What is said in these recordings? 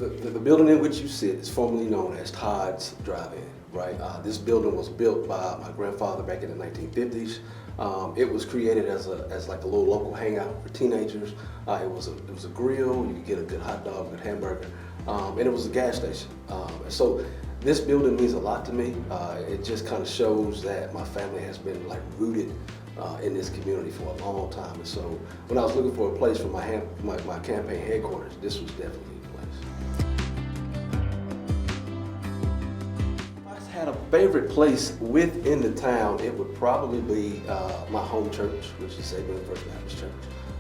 The building in which you sit is formerly known as Todd's Drive-In, right? This building was built by my grandfather back in the 1950s. It was created as like a little local hangout for teenagers. It was a grill. You could get a good hot dog, a good hamburger, and it was a gas station. So this building means a lot to me. It just kind of shows that my family has been like rooted in this community for a long time. And so when I was looking for a place for my campaign headquarters, this was definitely the place. If I had a favorite place within the town, it would probably be my home church, which is Zebulon First Baptist Church.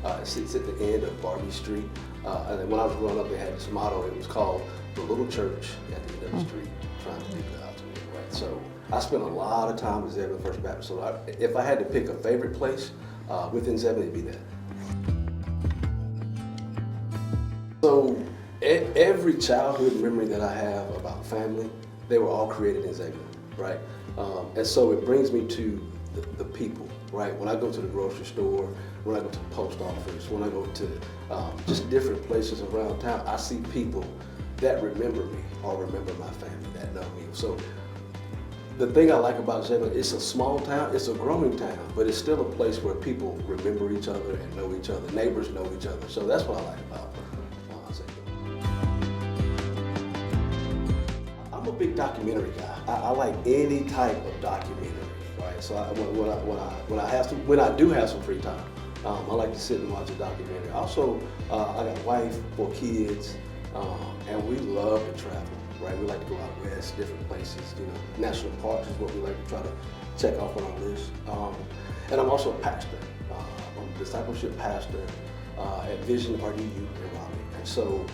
It sits at the end of Barbie Street. And when I was growing up, they had this motto. It was called "The Little Church at the End of the Street, trying to do God's will." Right. So I spent a lot of time at Zebulon First Baptist. So if I had to pick a favorite place within Zebulon, it'd be that. So every childhood memory that I have about family, they were all created in Zebulon, right? And so it brings me to the people, right? When I go to the grocery store, when I go to the post office, when I go to just different places around town, I see people that remember me or remember my family, that know me. So the thing I like about Zebulon, it's a small town, it's a growing town, but it's still a place where people remember each other and know each other, neighbors know each other. So that's what I like about Zebulon. I'm a big documentary guy. I like any type of documentary, right? So when I do have some free time, I like to sit and watch a documentary. Also, I got a wife, 4 kids, and we love to travel. Right, we like to go out west, different places. You know, national parks is what we like to try to check off on our list. And I'm also a pastor. I'm a discipleship pastor at Vision RDU in Raleigh. And so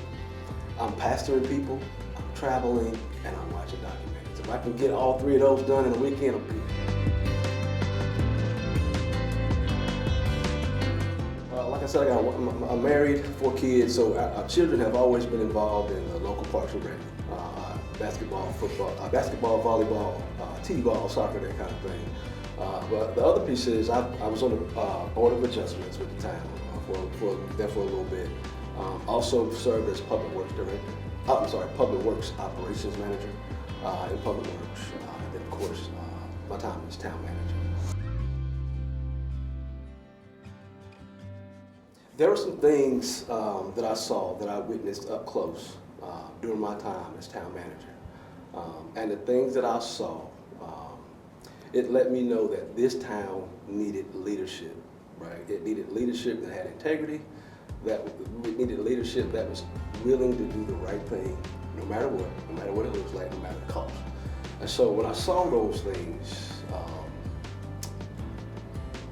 I'm pastoring people, I'm traveling, and I'm watching documentaries. If I can get all 3 of those done in a weekend, I'm good. Like I said, I'm married, 4 kids, so our children have always been involved in the local parks and rec. Basketball, football, volleyball, t-ball, soccer, that kind of thing. But the other piece is I was on the Board of Adjustments with the town for a little bit. Also served as Public Works Director. Public Works Operations Manager in Public Works. And then of course, my time as Town Manager. There were some things that I saw, that I witnessed up close during my time as Town Manager. And the things that I saw, it let me know that this town needed leadership, right? It needed leadership that had integrity, it needed leadership that was willing to do the right thing, no matter what it looks like, no matter the cost. And so when I saw those things,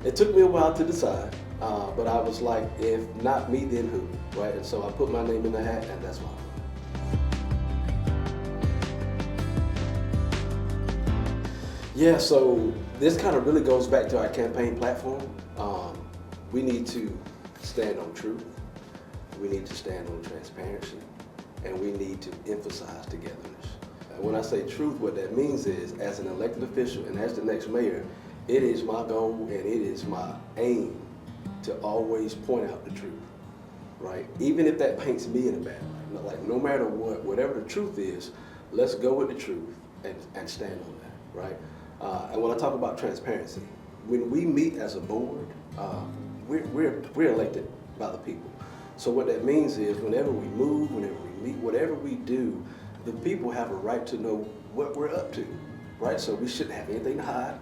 it took me a while to decide, but I was like, if not me, then who, right? And so I put my name in the hat, and that's why. Yeah, so this kind of really goes back to our campaign platform. We need to stand on truth, we need to stand on transparency, and we need to emphasize togetherness. And when I say truth, what that means is, as an elected official and as the next mayor, it is my goal and it is my aim to always point out the truth, right? Even if that paints me in a bad light, like no matter what, whatever the truth is, let's go with the truth and stand on that, right? And when I talk about transparency, when we meet as a board, we're elected by the people. So what that means is whenever we move, whenever we meet, whatever we do, the people have a right to know what we're up to, right? So we shouldn't have anything to hide.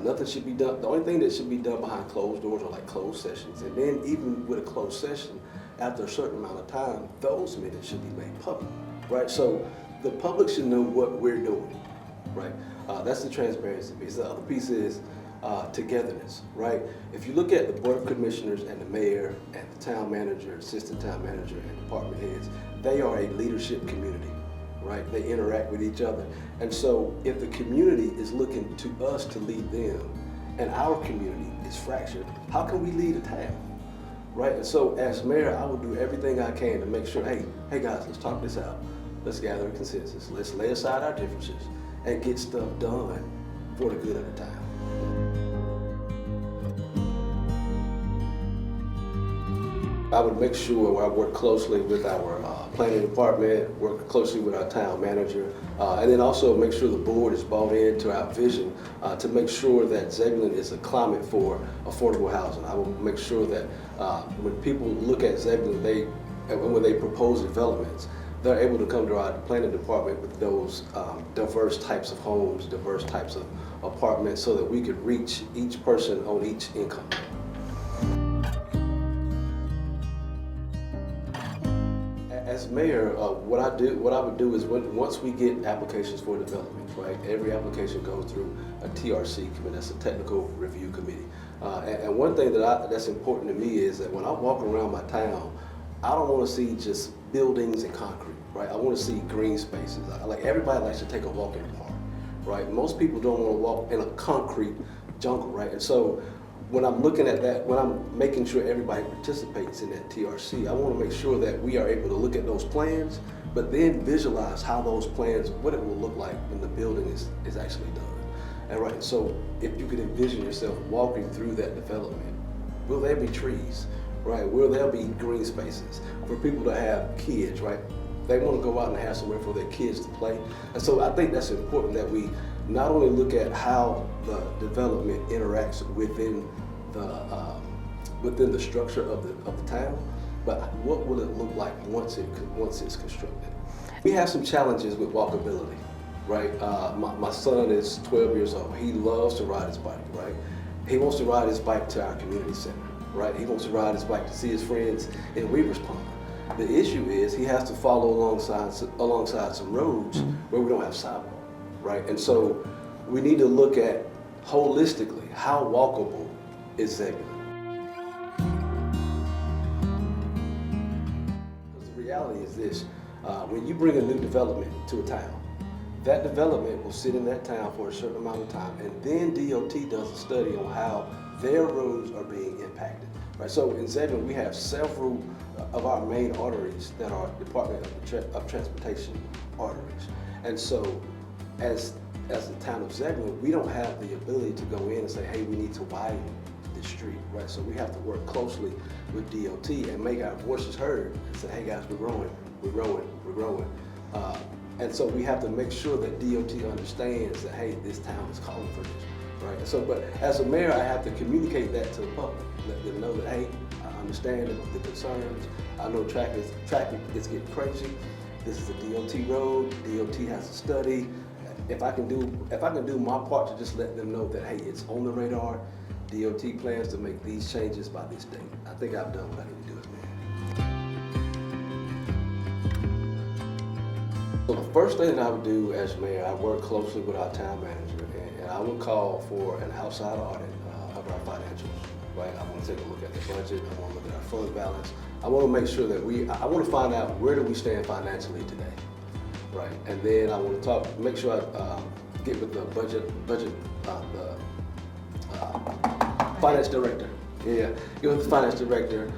Nothing should be done. The only thing that should be done behind closed doors are like closed sessions. And then even with a closed session, after a certain amount of time, those minutes should be made public, right? So the public should know what we're doing, right? That's the transparency piece. The other piece is togetherness, right? If you look at the Board of Commissioners and the mayor and the town manager, assistant town manager, and department heads, they are a leadership community, right? They interact with each other. And so if the community is looking to us to lead them and our community is fractured, how can we lead a town, right? And so as mayor, I will do everything I can to make sure, hey guys, let's talk this out. Let's gather a consensus. Let's lay aside our differences and get stuff done for the good of the town. I would make sure I work closely with our planning department, work closely with our town manager, and then also make sure the board is bought into our vision to make sure that Zebulon is a climate for affordable housing. I will make sure that when people look at Zebulon, when they propose developments, they're able to come to our planning department with those diverse types of homes, diverse types of apartments, so that we could reach each person on each income. As mayor, what I would do is once we get applications for development, right? Every application goes through a TRC committee, that's a technical review committee. And one thing that's important to me is that when I walk around my town, I don't want to see just buildings and concrete, right? I want to see green spaces. Everybody likes to take a walk in the park, right? Most people don't want to walk in a concrete jungle, right? And so when I'm looking at that, when I'm making sure everybody participates in that TRC, I want to make sure that we are able to look at those plans, but then visualize how those plans, what it will look like when the building is actually done. And right, so if you could envision yourself walking through that development, will there be trees, right? Will there be green spaces for people to have kids, right? They want to go out and have somewhere for their kids to play. And so I think that's important that we not only look at how the development interacts within the structure of the town, but what will it look like once it's constructed. We have some challenges with walkability, right? My son is 12 years old. He loves to ride his bike, right? He wants to ride his bike to our community center, right? He wants to ride his bike to see his friends in Weaver's Pond. The issue is he has to follow alongside some roads where we don't have sidewalk, right? And so we need to look at holistically how walkable is Zebulon. Because the reality is this, when you bring a new development to a town, that development will sit in that town for a certain amount of time, and then DOT does a study on how their roads are being impacted. Right, so in Zebulon, we have several of our main arteries that are Department of Transportation arteries. And so as the town of Zebulon, we don't have the ability to go in and say, hey, we need to widen this street, right? So we have to work closely with DOT and make our voices heard and say, hey guys, we're growing. And so we have to make sure that DOT understands that, hey, this town is calling for this. Right. So, but as a mayor, I have to communicate that to the public, let them know that, hey, I understand the concerns. I know traffic is getting crazy. This is a DOT road. DOT has a study. If I can do my part to just let them know that, hey, it's on the radar. DOT plans to make these changes by this date. I think I've done what I need to do as mayor. So the first thing that I would do as mayor, I work closely with our town manager. And I would call for an outside audit of our financials, right? I want to take a look at the budget. I want to look at our fund balance. I want to make sure that I want to find out where do we stand financially today, right? And then I want to make sure I get with the finance director. Yeah, get with the finance director.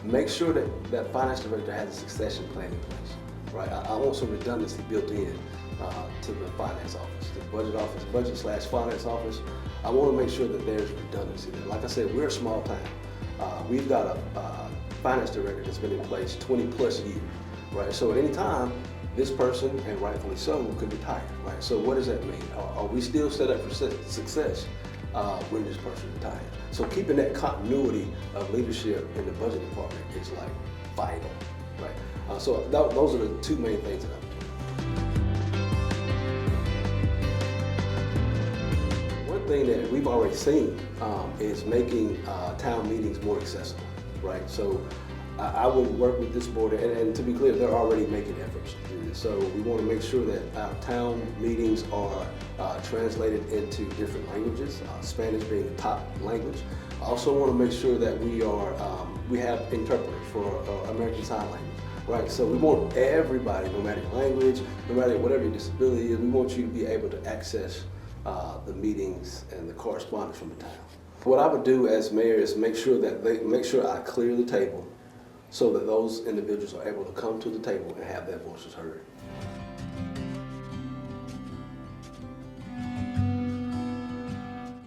Make sure that finance director has a succession plan in place, right? I want some redundancy built in to the finance office, the budget/finance office. I want to make sure that there's redundancy there. Like I said, we're a small town. We've got a finance director that's been in place 20 plus years, right? So at any time, this person, and rightfully so, could retire, right? So what does that mean? Are we still set up for success when this person retires? So keeping that continuity of leadership in the budget department is like vital, right? So those are the two main things that I'm doing. One thing that we've already seen is making town meetings more accessible, right? So I will work with this board, and to be clear, they're already making efforts to do this. So we want to make sure that our town meetings are translated into different languages, Spanish being the top language. I also want to make sure that we have interpreters for American Sign Language. Right, so we want everybody, no matter your language, no matter whatever your disability is, we want you to be able to access the meetings and the correspondence from the town. What I would do as mayor is make sure I clear the table so that those individuals are able to come to the table and have their voices heard.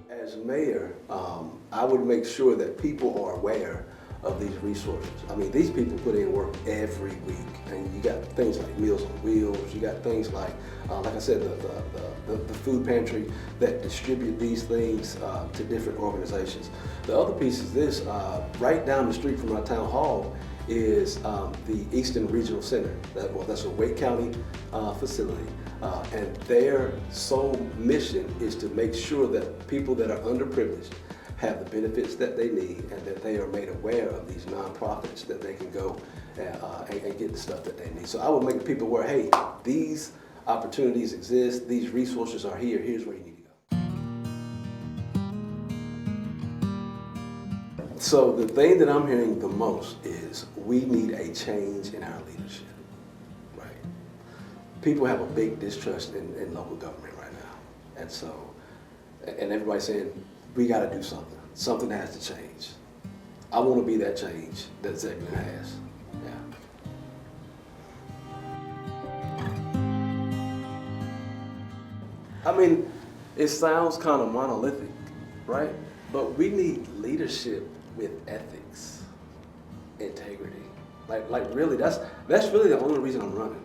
As mayor, I would make sure that people are aware of these resources. I mean, these people put in work every week, and you got things like Meals on Wheels, you got things like I said, the food pantry that distribute these things to different organizations. The other piece is this, right down the street from our town hall is the Eastern Regional Center. That's a Wake County facility. And their sole mission is to make sure that people that are underprivileged have the benefits that they need, and that they are made aware of these nonprofits that they can go and get the stuff that they need. So I would make people aware, hey, these opportunities exist, these resources are here, here's where you need to go. So the thing that I'm hearing the most is we need a change in our leadership, right? People have a big distrust in local government right now. And so, and everybody's saying, we got to do something. Something has to change. I want to be that change that Zebulon has. I mean, it sounds kind of monolithic, right? But we need leadership with ethics, integrity. Like really, that's really the only reason I'm running.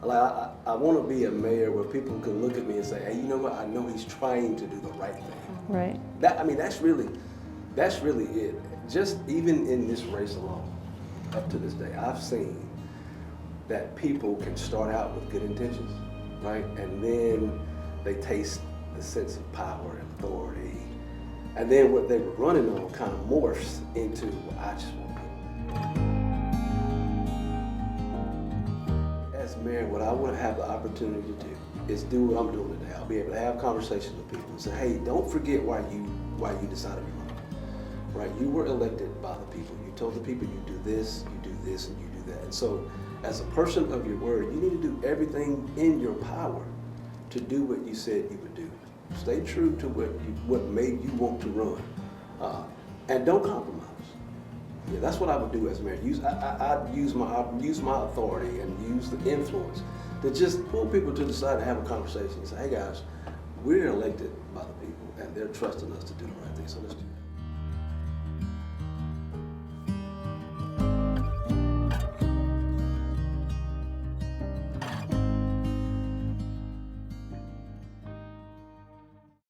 Like I want to be a mayor where people can look at me and say, hey, you know what? I know he's trying to do the right thing. Right. That's really it. Just even in this race alone, up to this day, I've seen that people can start out with good intentions, right? And then they taste the sense of power and authority. And then what they were running on kind of morphs into, well, I just want to. As mayor, what I want to have the opportunity to do is do what I'm doing today. I'll be able to have conversations with people and say, hey, don't forget why you decided to run, right? You were elected by the people. You told the people you do this, and you do that. And so as a person of your word, you need to do everything in your power to do what you said you would do. Stay true to what made you want to run, and don't compromise. Yeah, that's what I would do as mayor. I'd use my authority and use the influence to just pull people to the side and have a conversation and say, hey guys, we're elected by the people and they're trusting us to do the right thing, so let's do that.